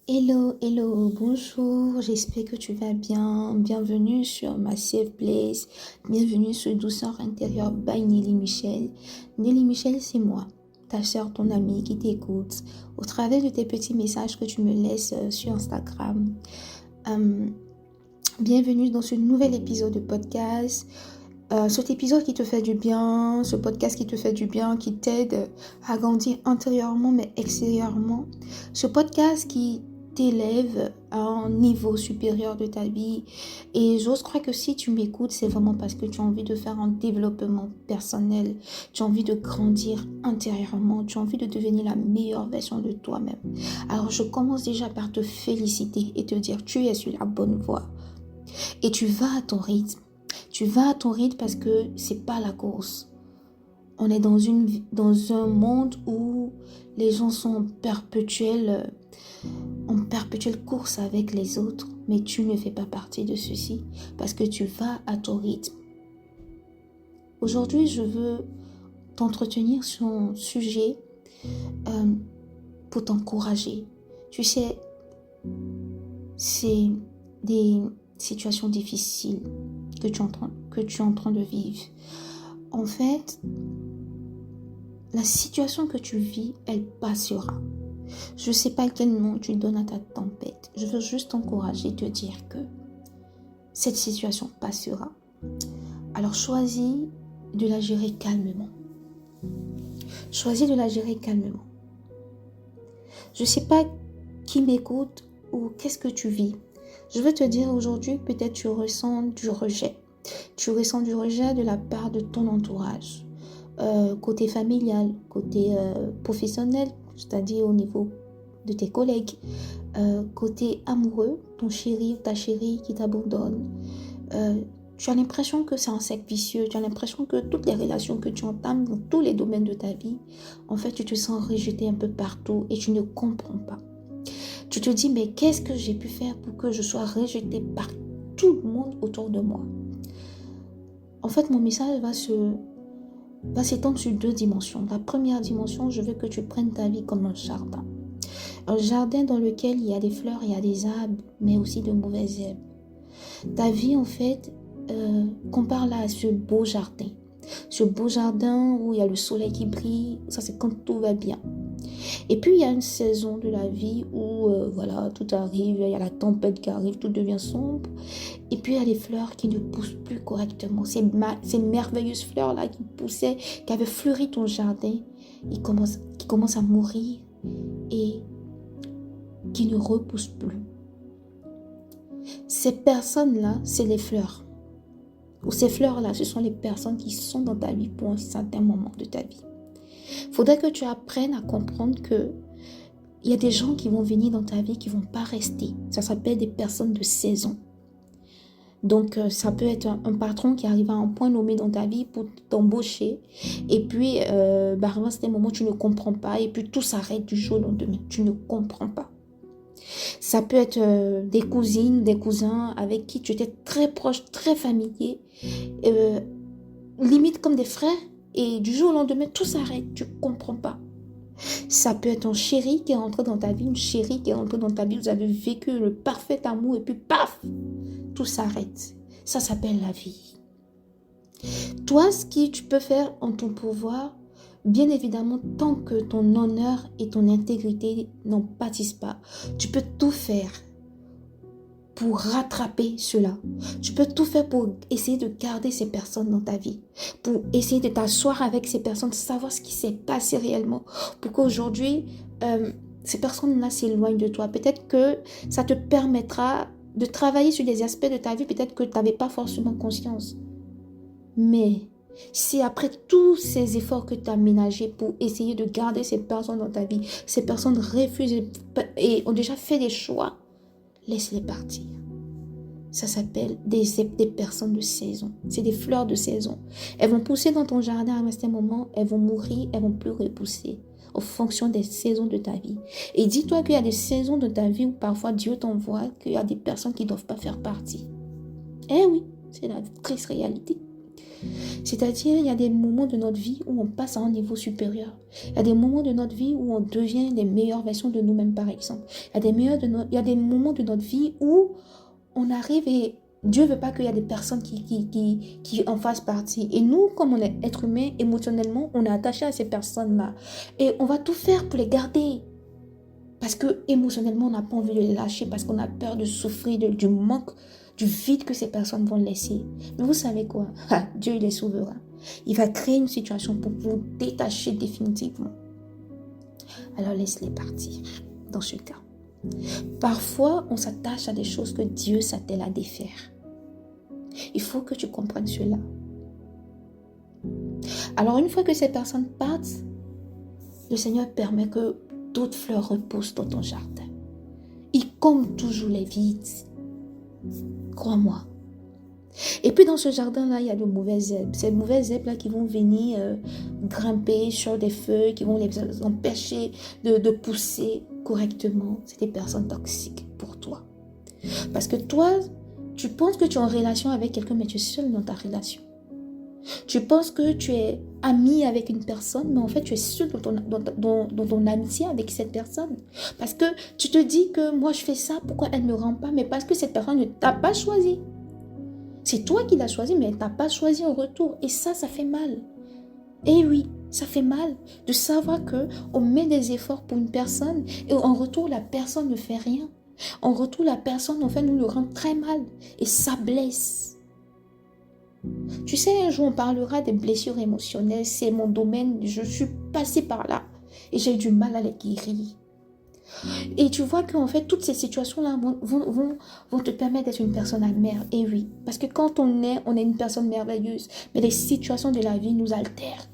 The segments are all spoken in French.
Hello, hello, bonjour, j'espère que tu vas bien. Bienvenue sur ma safe place. Bienvenue sur Douceur intérieure by Nelly Michel. Nelly Michel, c'est moi, ta soeur, ton amie qui t'écoute au travers de tes petits messages que tu me laisses sur Instagram. Euh, Bienvenue dans ce nouvel épisode de podcast. Cet épisode qui te fait du bien, ce podcast qui te fait du bien, qui t'aide à grandir intérieurement mais extérieurement. Ce podcast qui t'élève à un niveau supérieur de ta vie. Et j'ose croire que si tu m'écoutes, c'est vraiment parce que tu as envie de faire un développement personnel. Tu as envie de grandir intérieurement. Tu as envie de devenir la meilleure version de toi-même. Alors je commence déjà par te féliciter et te dire tu es sur la bonne voie. Et tu vas à ton rythme. Tu vas à ton rythme parce que c'est pas la course. On est dans un monde où les gens sont en perpétuelle course avec les autres, mais tu ne fais pas partie de ceci parce que tu vas à ton rythme. Aujourd'hui, je veux t'entretenir sur un sujet pour t'encourager. Tu sais, c'est des situations difficiles que tu es en train de vivre. En fait, la situation que tu vis, elle passera. Je ne sais pas quel nom tu donnes à ta tempête. Je veux juste t'encourager, te dire que cette situation passera. Alors choisis de la gérer calmement. Choisis de la gérer calmement. Je ne sais pas qui m'écoute ou qu'est-ce que tu vis. Je veux te dire aujourd'hui, peut-être tu ressens du rejet. Tu ressens du rejet de la part de ton entourage. Côté familial, côté professionnel, c'est-à-dire au niveau de tes collègues, côté amoureux, ton chéri ou ta chérie qui t'abandonne. Tu as l'impression que c'est un cercle vicieux, tu as l'impression que toutes les relations que tu entames dans tous les domaines de ta vie, en fait, tu te sens rejeté un peu partout et tu ne comprends pas. Tu te dis, mais qu'est-ce que j'ai pu faire pour que je sois rejeté par tout le monde autour de moi? En fait, mon message va s'étendre sur deux dimensions. La première dimension, je veux que tu prennes ta vie comme un jardin. Un jardin dans lequel il y a des fleurs, il y a des arbres, mais aussi de mauvaises herbes. Ta vie, en fait, compare-la à ce beau jardin. Ce beau jardin où il y a le soleil qui brille, ça c'est quand tout va bien. Et puis il y a une saison de la vie où voilà, tout arrive, il y a la tempête qui arrive, tout devient sombre. Et puis il y a les fleurs qui ne poussent plus correctement. Ces merveilleuses fleurs-là qui poussaient, qui avaient fleuri ton jardin, qui commencent à mourir et qui ne repoussent plus. Ces personnes-là, c'est les fleurs. Ou ces fleurs-là, ce sont les personnes qui sont dans ta vie pour un certain moment de ta vie. Il faudrait que tu apprennes à comprendre que il y a des gens qui vont venir dans ta vie qui ne vont pas rester. Ça s'appelle des personnes de saison. Donc, ça peut être un patron qui arrive à un point nommé dans ta vie pour t'embaucher. Et puis, à un certain moment, tu ne comprends pas. Et puis, tout s'arrête du jour au lendemain. Tu ne comprends pas. Ça peut être des cousines, des cousins avec qui tu étais très proche, très familier. Limite comme des frères. Et du jour au lendemain, tout s'arrête. Tu ne comprends pas. Ça peut être un chéri qui est rentré dans ta vie, une chérie qui est rentrée dans ta vie. Vous avez vécu le parfait amour et puis paf, tout s'arrête. Ça s'appelle la vie. Toi, ce que tu peux faire en ton pouvoir, bien évidemment, tant que ton honneur et ton intégrité n'en pâtissent pas, tu peux tout faire pour rattraper cela. Tu peux tout faire pour essayer de garder ces personnes dans ta vie, pour essayer de t'asseoir avec ces personnes, savoir ce qui s'est passé réellement, pour qu'aujourd'hui, ces personnes-là s'éloignent de toi. Peut-être que ça te permettra de travailler sur des aspects de ta vie, peut-être que tu n'avais pas forcément conscience. Mais si après tous ces efforts que tu as ménagés pour essayer de garder ces personnes dans ta vie, ces personnes refusent et ont déjà fait des choix, laisse-les partir. Ça s'appelle des personnes de saison. C'est des fleurs de saison. Elles vont pousser dans ton jardin à un certain moment, elles vont mourir, elles vont plus repousser en fonction des saisons de ta vie. Et dis-toi qu'il y a des saisons de ta vie où parfois Dieu t'envoie qu'il y a des personnes qui ne doivent pas faire partie. Eh oui, c'est la triste réalité. C'est-à-dire, il y a des moments de notre vie où on passe à un niveau supérieur. Il y a des moments de notre vie où on devient les meilleures versions de nous-mêmes, par exemple. Il y a des moments de notre vie où on arrive et Dieu ne veut pas qu'il y ait des personnes qui en fassent partie. Et nous, comme on est être humain, émotionnellement, on est attaché à ces personnes-là. Et on va tout faire pour les garder. Parce que émotionnellement, on n'a pas envie de les lâcher, parce qu'on a peur de souffrir du manque, du vide que ces personnes vont laisser. Mais vous savez quoi? Dieu, il est souverain. Il va créer une situation pour vous détacher définitivement. Alors laisse-les partir dans ce cas. Parfois, on s'attache à des choses que Dieu s'attelle à défaire. Il faut que tu comprennes cela. Alors, une fois que ces personnes partent, le Seigneur permet que d'autres fleurs repoussent dans ton jardin. Il comble toujours les vides. Crois-moi. Et puis dans ce jardin-là, il y a de mauvaises herbes. Ces mauvaises herbes-là qui vont venir grimper sur des feuilles, qui vont les empêcher de pousser correctement. C'est des personnes toxiques pour toi. Parce que toi, tu penses que tu es en relation avec quelqu'un, mais tu es seul dans ta relation. Tu penses que tu es ami avec une personne, mais en fait, tu es seul dans ton amitié avec cette personne. Parce que tu te dis que moi, je fais ça, pourquoi elle ne me rend pas? Mais parce que cette personne ne t'a pas choisi. C'est toi qui l'as choisi, mais elle ne t'a pas choisi en retour. Et ça fait mal. Et oui, ça fait mal de savoir qu'on met des efforts pour une personne et en retour, la personne ne fait rien. En retour, la personne, en fait, nous le rend très mal. Et ça blesse. Tu sais, un jour, on parlera des blessures émotionnelles. C'est mon domaine. Je suis passée par là. Et j'ai eu du mal à les guérir. Et tu vois qu'en fait, toutes ces situations-là vont te permettre d'être une personne amère. Et oui, parce que quand on est une personne merveilleuse. Mais les situations de la vie nous altèrent.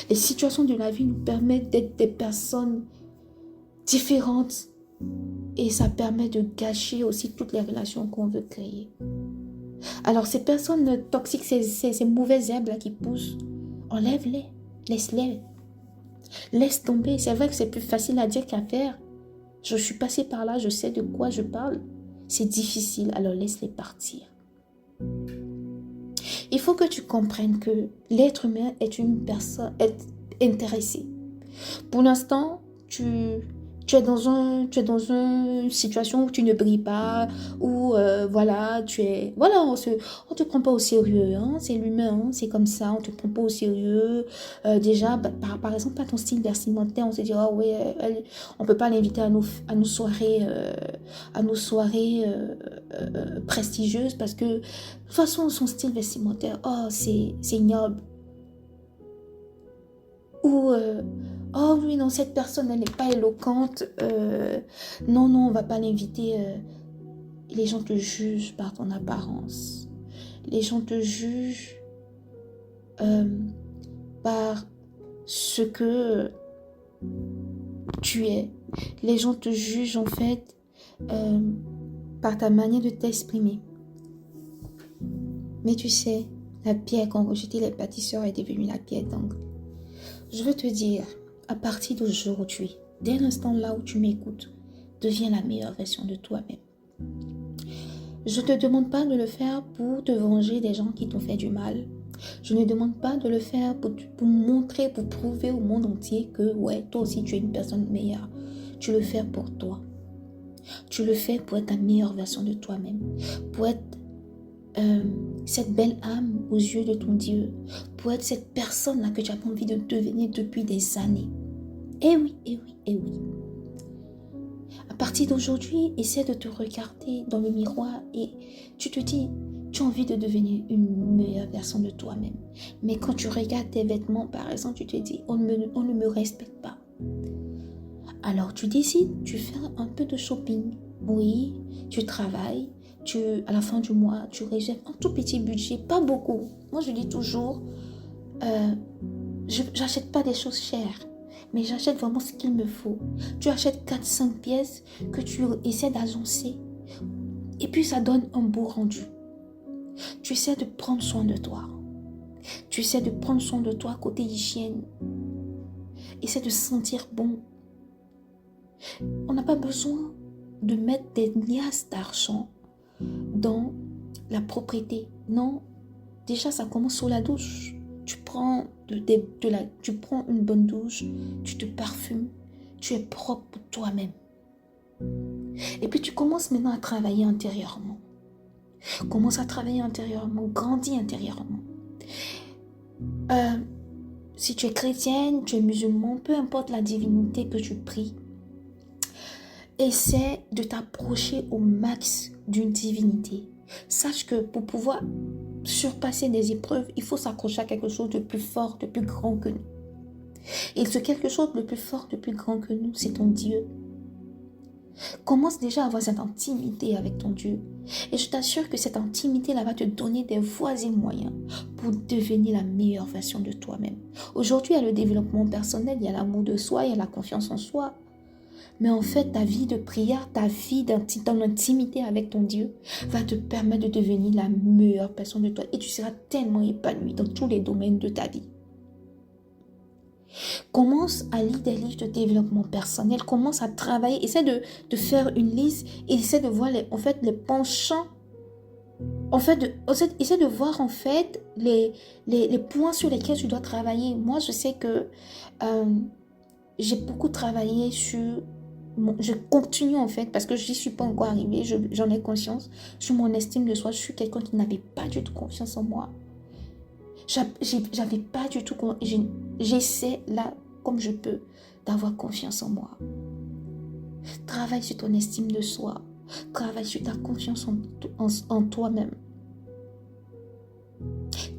Les situations de la vie nous permettent d'être des personnes différentes. Et ça permet de gâcher aussi toutes les relations qu'on veut créer. Alors, ces personnes toxiques, ces mauvaises herbes-là qui poussent, enlève-les, laisse-les. Laisse tomber. C'est vrai que c'est plus facile à dire qu'à faire. Je suis passée par là, je sais de quoi je parle. C'est difficile, alors laisse-les partir. Il faut que tu comprennes que l'être humain est une personne intéressée. Pour l'instant, tu es dans une situation où tu ne brilles pas, où voilà, on te prend pas au sérieux, hein, c'est l'humain, hein, c'est comme ça, on te prend pas au sérieux. Déjà, par exemple, à ton style vestimentaire, on se dit, oh ouais, on peut pas l'inviter à nos soirées, prestigieuses parce que de toute façon, son style vestimentaire, oh, c'est ignoble. Ou oh oui, non, cette personne, elle n'est pas éloquente. Non, on ne va pas l'inviter. Les gens te jugent par ton apparence. Les gens te jugent par ce que tu es. Les gens te jugent en fait par ta manière de t'exprimer. Mais tu sais, la pierre qu'ont rejetée les bâtisseurs est devenue la pierre d'angle. Je veux te dire, à partir d'aujourd'hui, dès l'instant là où tu m'écoutes, deviens la meilleure version de toi-même. Je ne te demande pas de le faire pour te venger des gens qui t'ont fait du mal. Je ne demande pas de le faire pour montrer, pour prouver au monde entier que ouais, toi aussi tu es une personne meilleure. Tu le fais pour toi. Tu le fais pour être ta meilleure version de toi-même. Pour être cette belle âme aux yeux de ton Dieu, pour être cette personne-là que tu as envie de devenir depuis des années. Eh oui. À partir d'aujourd'hui, essaie de te regarder dans le miroir et tu te dis, tu as envie de devenir une meilleure version de toi-même. Mais quand tu regardes tes vêtements, par exemple, tu te dis, on ne me respecte pas. Alors tu décides, tu fais un peu de shopping. Oui, tu travailles. À la fin du mois, tu réserves un tout petit budget, pas beaucoup. Moi, je dis toujours, j'achète pas des choses chères, mais j'achète vraiment ce qu'il me faut. Tu achètes 4-5 pièces que tu essaies d'agencer. Et puis, ça donne un beau rendu. Tu essaies de prendre soin de toi. Tu essaies de prendre soin de toi côté hygiène. Essaie de sentir bon. On n'a pas besoin de mettre des liasses d'argent dans la propriété. Non, Déjà, ça commence sous la douche. Tu prends, tu prends une bonne douche, tu te parfumes, tu es propre pour toi-même. Et puis tu commences maintenant à travailler intérieurement. Commence à travailler intérieurement, grandis intérieurement. Si tu es chrétienne, tu es musulman, peu importe la divinité que tu pries, essaie de t'approcher au max d'une divinité. Sache que pour pouvoir surpasser des épreuves, il faut s'accrocher à quelque chose de plus fort, de plus grand que nous. Et ce quelque chose de plus fort, de plus grand que nous, c'est ton Dieu. Commence déjà à avoir cette intimité avec ton Dieu. Et je t'assure que cette intimité-là va te donner des voies et moyens pour devenir la meilleure version de toi-même. Aujourd'hui, il y a le développement personnel, il y a l'amour de soi, il y a la confiance en soi. Mais en fait, ta vie de prière, ta vie d'intimité avec ton Dieu va te permettre de devenir la meilleure personne de toi. Et tu seras tellement épanoui dans tous les domaines de ta vie. Commence à lire des livres de développement personnel. Commence à travailler. Essaie de faire une liste et essaie de voir les penchants. Essaie de voir en fait les points sur lesquels tu dois travailler. Moi, je sais que j'ai beaucoup travaillé sur... je continue en fait parce que je n'y suis pas encore arrivée. J'en ai conscience. Sur mon estime de soi, je suis quelqu'un qui n'avait pas du tout confiance en moi. J'avais pas du tout... J'essaie là, comme je peux, d'avoir confiance en moi. Travaille sur ton estime de soi. Travaille sur ta confiance en toi-même.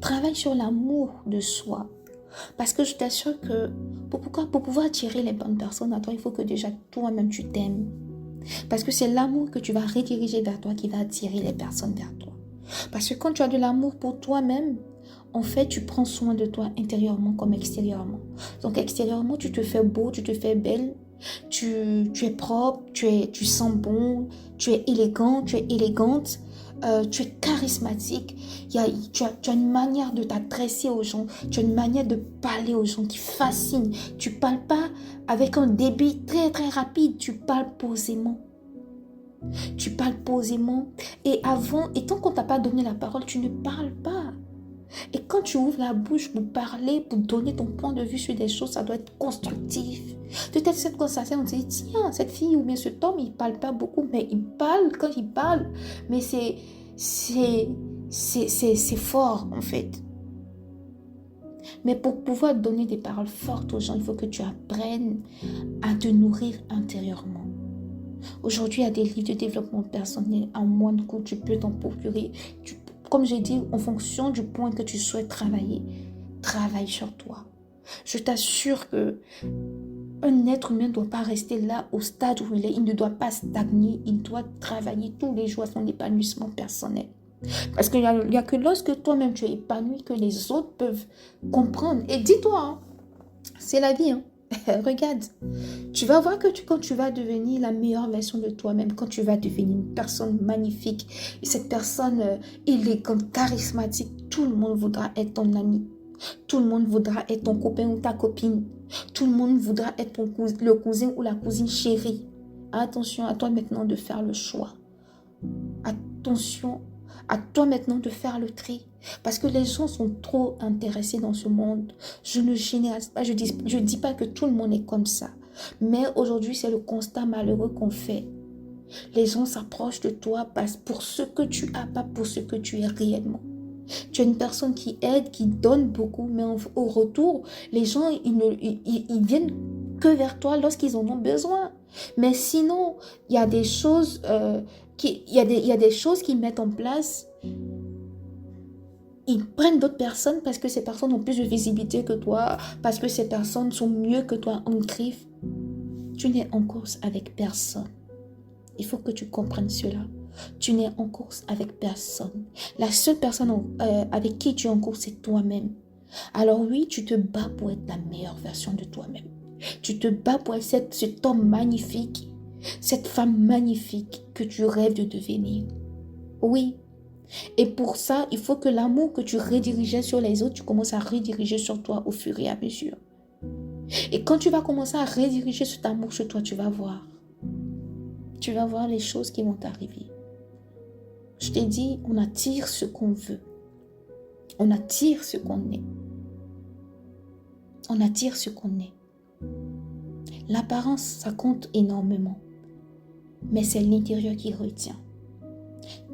Travaille sur l'amour de soi. Parce que je t'assure que pour pouvoir attirer les bonnes personnes à toi, il faut que déjà toi-même tu t'aimes. Parce que c'est l'amour que tu vas rediriger vers toi qui va attirer les personnes vers toi. Parce que quand tu as de l'amour pour toi-même, en fait, tu prends soin de toi intérieurement comme extérieurement. Donc extérieurement, tu te fais beau, tu te fais belle, tu es propre, tu sens bon, tu es élégant, tu es élégante, tu es charismatique. Tu as une manière de t'adresser aux gens, tu as une manière de parler aux gens qui fascine. Tu ne parles pas avec un débit très très rapide, tu parles posément. Tu parles posément et tant qu'on ne t'a pas donné la parole, tu ne parles pas. Et quand tu ouvres la bouche pour parler, pour donner ton point de vue sur des choses, ça doit être constructif. Peut-être cette conversation, on se dit, tiens, cette fille ou bien cet homme, il ne parle pas beaucoup, mais il parle quand il parle. Mais c'est fort, en fait. Mais pour pouvoir donner des paroles fortes aux gens, il faut que tu apprennes à te nourrir intérieurement. Aujourd'hui, il y a des livres de développement personnel à moindre coût, tu peux t'en procurer. Comme j'ai dit, en fonction du point que tu souhaites travailler, travaille sur toi. Je t'assure que un être humain ne doit pas rester là au stade où il est. Il ne doit pas stagner. Il doit travailler tous les jours à son épanouissement personnel. Parce qu'il n'y a que lorsque toi-même tu es épanoui que les autres peuvent comprendre. Et dis-toi, hein, c'est la vie. Hein. Regarde, tu vas voir que quand tu vas devenir la meilleure version de toi-même, quand tu vas devenir une personne magnifique, et cette personne élégante, charismatique, tout le monde voudra être ton ami. Tout le monde voudra être ton copain ou ta copine. Tout le monde voudra être le cousin ou la cousine chérie. Attention à toi maintenant de faire le choix. Attention à toi maintenant de faire le tri. Parce que les gens sont trop intéressés dans ce monde. Je ne généralise pas, je dis pas que tout le monde est comme ça. Mais aujourd'hui, c'est le constat malheureux qu'on fait. Les gens s'approchent de toi pour ce que tu as, pas pour ce que tu es réellement. Tu es une personne qui aide, qui donne beaucoup, mais au retour, les gens, ils viennent que vers toi lorsqu'ils en ont besoin. Mais sinon, il y a des choses, il y a des choses qu'ils mettent en place. Ils prennent d'autres personnes parce que ces personnes ont plus de visibilité que toi, parce que ces personnes sont mieux que toi en griffe. Tu n'es en course avec personne. Il faut que tu comprennes cela. Tu n'es en course avec personne. La seule personne avec qui tu es en course, c'est toi-même. Alors oui, tu te bats pour être la meilleure version de toi-même. Tu te bats pour être cet homme magnifique, cette femme magnifique que tu rêves de devenir. Oui. Et pour ça, il faut que l'amour que tu redirigeais sur les autres, tu commences à rediriger sur toi au fur et à mesure. Et quand tu vas commencer à rediriger cet amour sur toi, tu vas voir. Tu vas voir les choses qui vont t'arriver. Je t'ai dit, on attire ce qu'on veut. On attire ce qu'on est. On attire ce qu'on est. L'apparence, ça compte énormément. Mais c'est l'intérieur qui retient.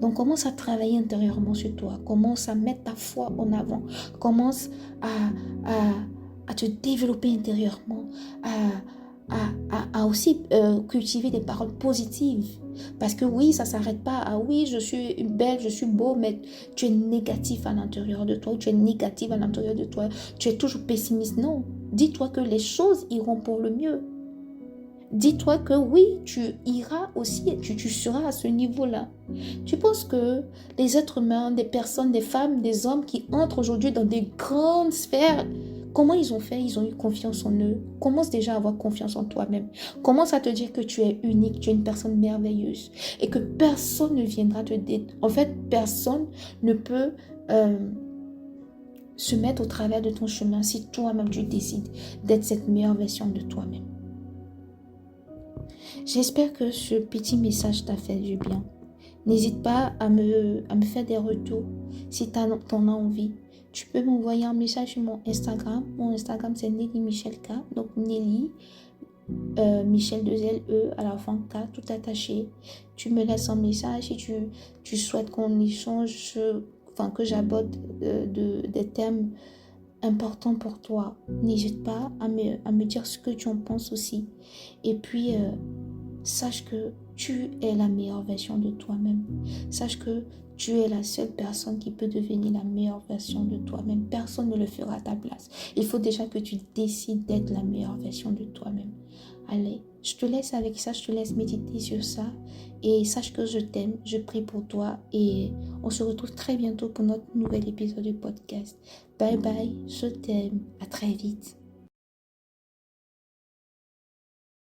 Donc, commence à travailler intérieurement sur toi. Commence à mettre ta foi en avant. Commence à te développer intérieurement. À aussi cultiver des paroles positives. Parce que oui, ça ne s'arrête pas à oui, je suis belle, je suis beau, mais tu es négatif à l'intérieur de toi. Tu es négative à l'intérieur de toi. Tu es toujours pessimiste. Non. Dis-toi que les choses iront pour le mieux. Dis-toi que oui, tu iras aussi, tu seras à ce niveau-là. Tu penses que les êtres humains, des personnes, des femmes, des hommes qui entrent aujourd'hui dans des grandes sphères, comment ils ont fait? Ils ont eu confiance en eux. Commence déjà à avoir confiance en toi-même. Commence à te dire que tu es unique, tu es une personne merveilleuse et que personne ne viendra te détruire. En fait, personne ne peut se mettre au travers de ton chemin si toi-même tu décides d'être cette meilleure version de toi-même. J'espère que ce petit message t'a fait du bien. N'hésite pas à me faire des retours si tu en as envie. Tu peux m'envoyer un message sur mon Instagram. Mon Instagram, c'est Nelly Michel K. Donc, Nelly, Michel 2LE à la fin K, tout attaché. Tu me laisses un message si tu souhaites qu'on échange, que j'aborde des thèmes important pour toi. N'hésite pas à me dire ce que tu en penses aussi. Et puis, sache que tu es la meilleure version de toi-même. Sache que tu es la seule personne qui peut devenir la meilleure version de toi-même. Personne ne le fera à ta place. Il faut déjà que tu décides d'être la meilleure version de toi-même. Allez, je te laisse avec ça, je te laisse méditer sur ça. Et sache que je t'aime, je prie pour toi. Et on se retrouve très bientôt pour notre nouvel épisode du podcast. Bye bye, je t'aime. À très vite.